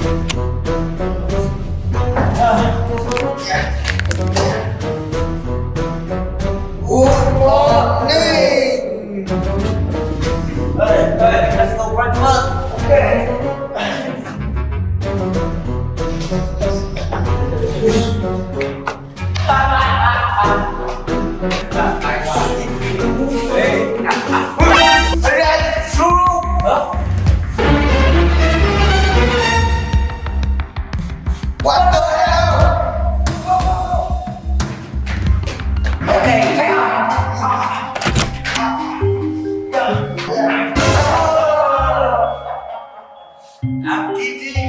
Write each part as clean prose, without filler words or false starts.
Good morning. Hey, let's go breakfast. Okay. What the hell? Okay, hang on. I'm kidding.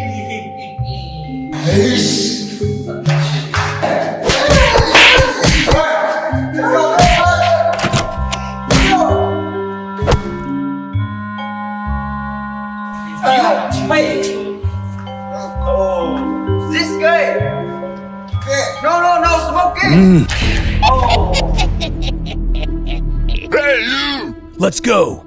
Wait. Oh, this guy. No, smoking. Oh. Hey, you! Let's go!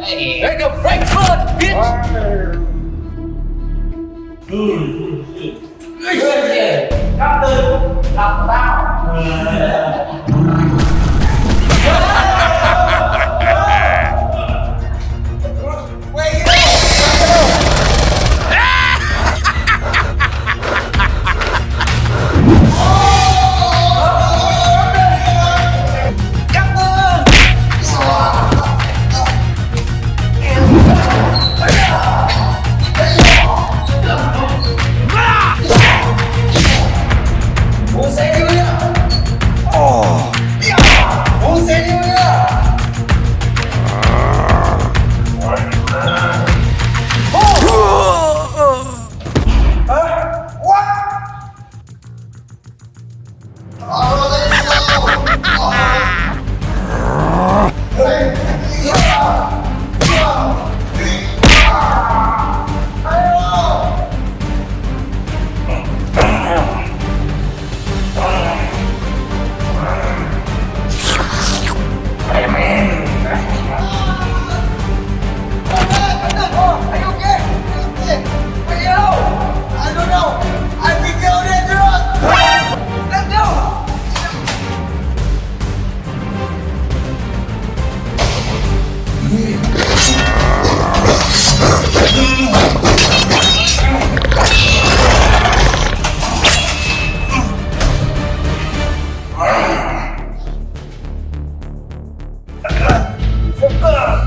Hey, go breakfast, bitch. Captain, làm tao.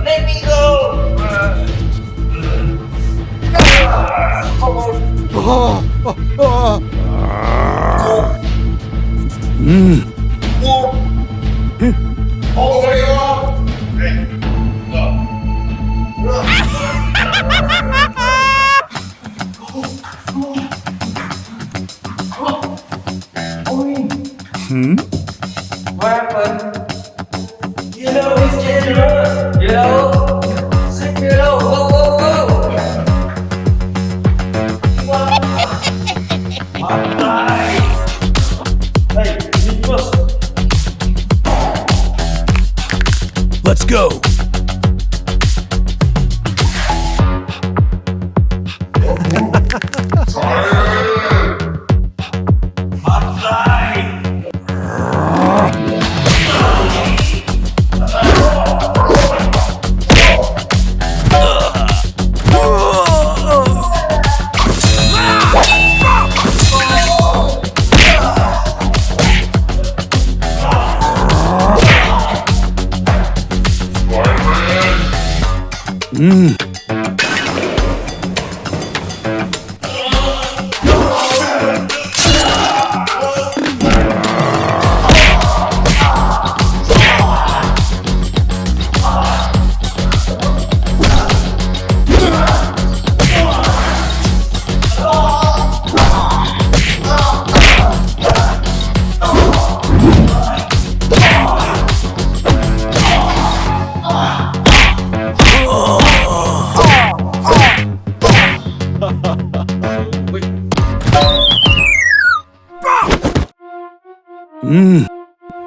Let me go. What happened? You know he's generous. You know? Go. Hey, me first. Let's go!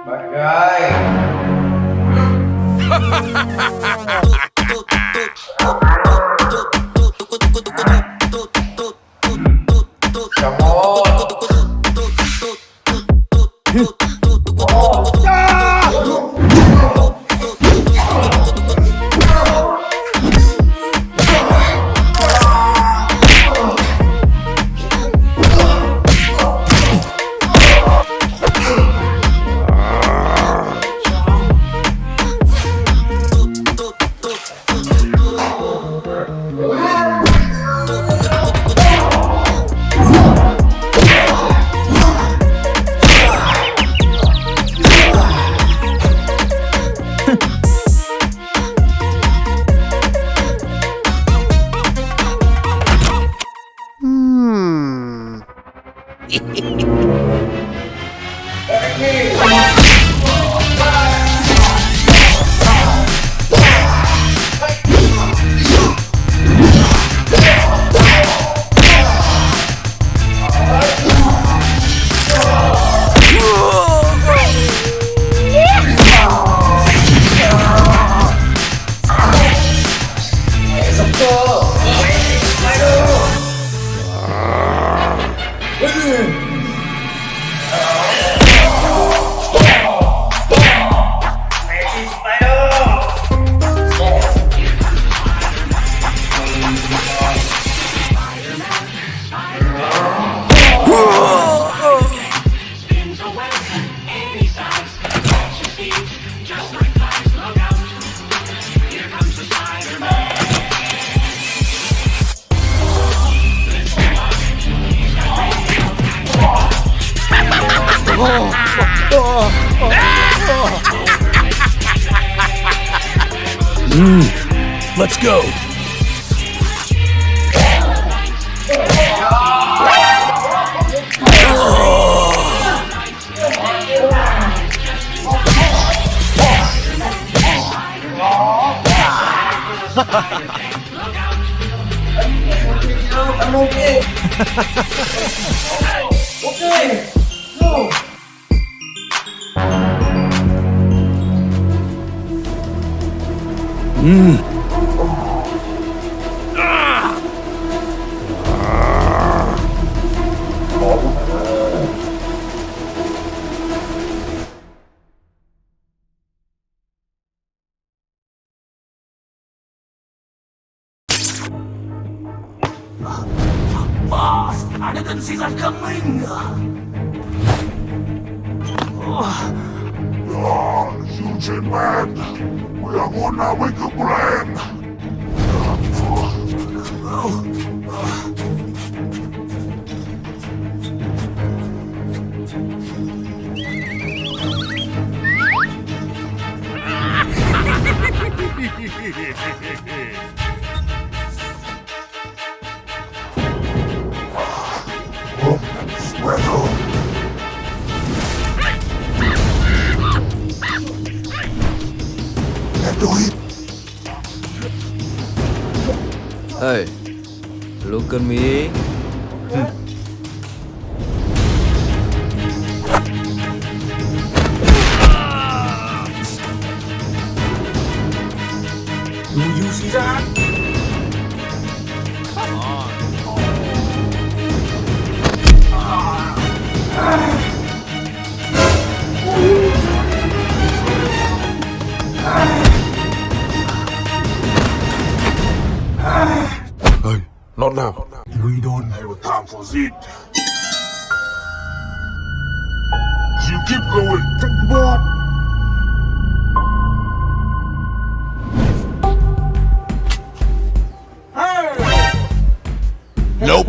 Bad guy. Let's go. I'm okay. Okay. No. Boss, I didn't see that coming. Huge man, we are on our way to plan. Sweater. Hey, look at me. Do you see that? Come on. Hey, not now. We don't have time for this. You keep going. What? Nope.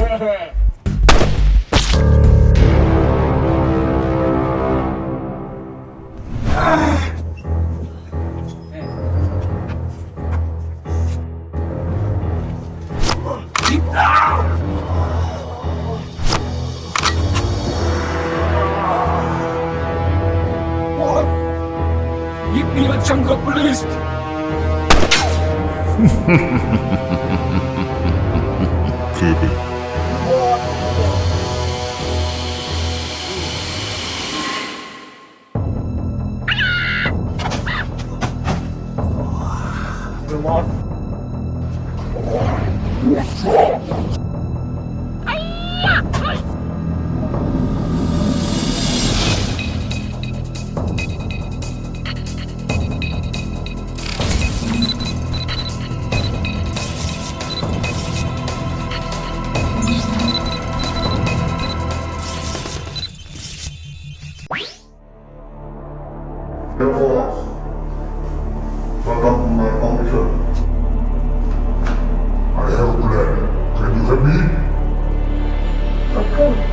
Give me a chunk of list. Keep it. Welcome to my commission. I have a plan. Can you help me? Of course.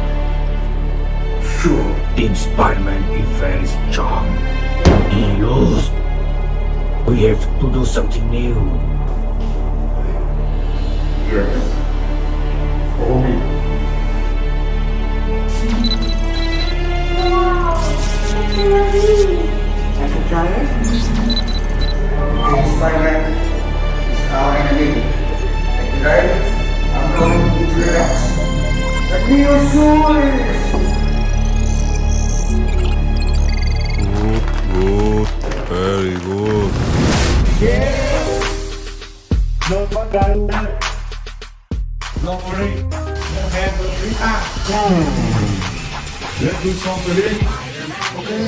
Sure. In Spider-Man is very strong. He lost. We have to do something new. Yes. Follow me. As a giant, Spider-Man is our enemy. Like the giant, I'm going to relax. Let me assure Good. Very good. No one done that. No worry. No hand will be Let's do something. Okay.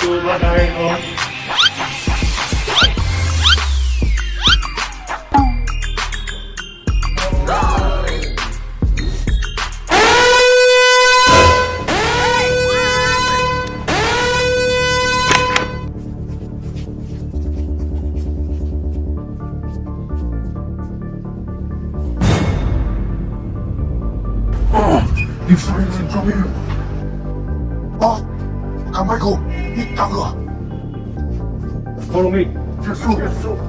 Coba naik om. Influencing from here. Oh, Carmichael, hit Tango. Follow me. Yes, sir. Yes, sir.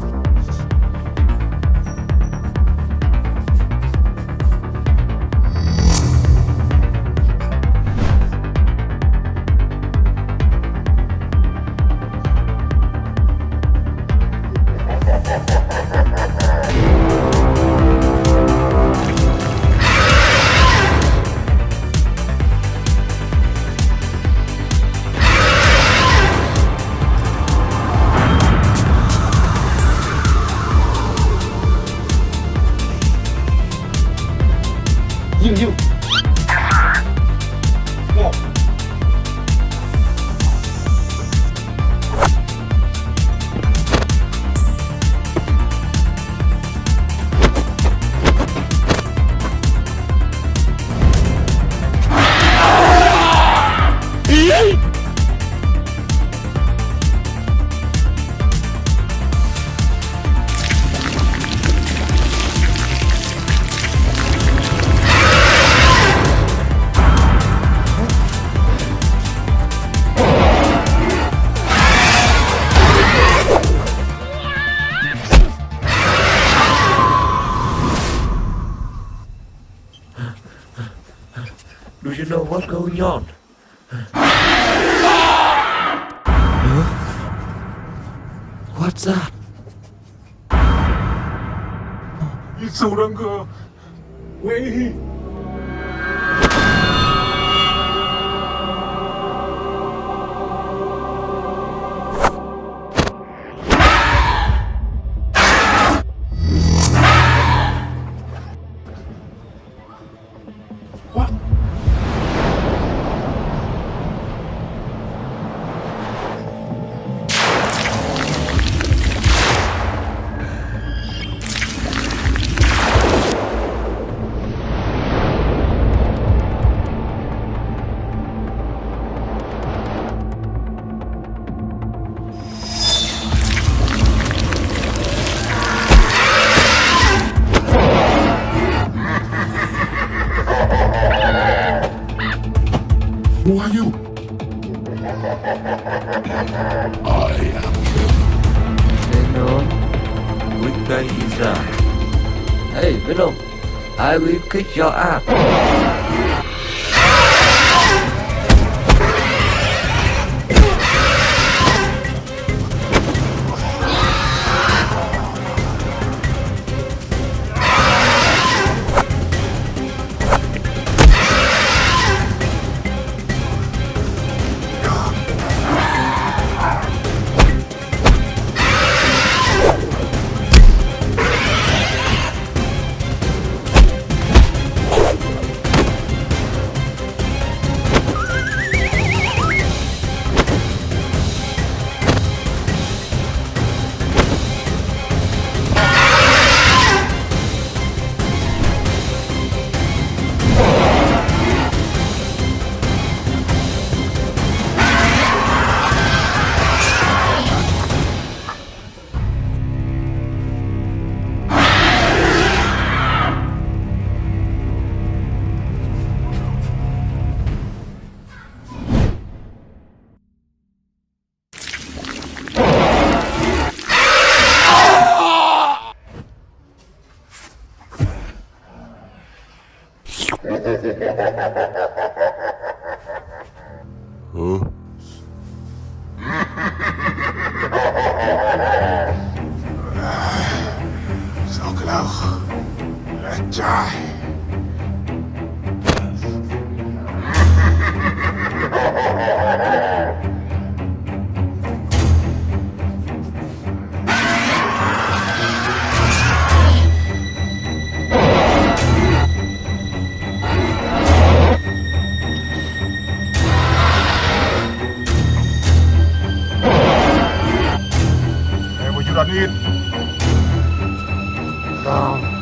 You. Go. Do you know what's going on? What's that? 이 소란 거. Wait. Who are you? Venom, which guy is that? Hey, Venom, I will kick your ass. done it. Wrong.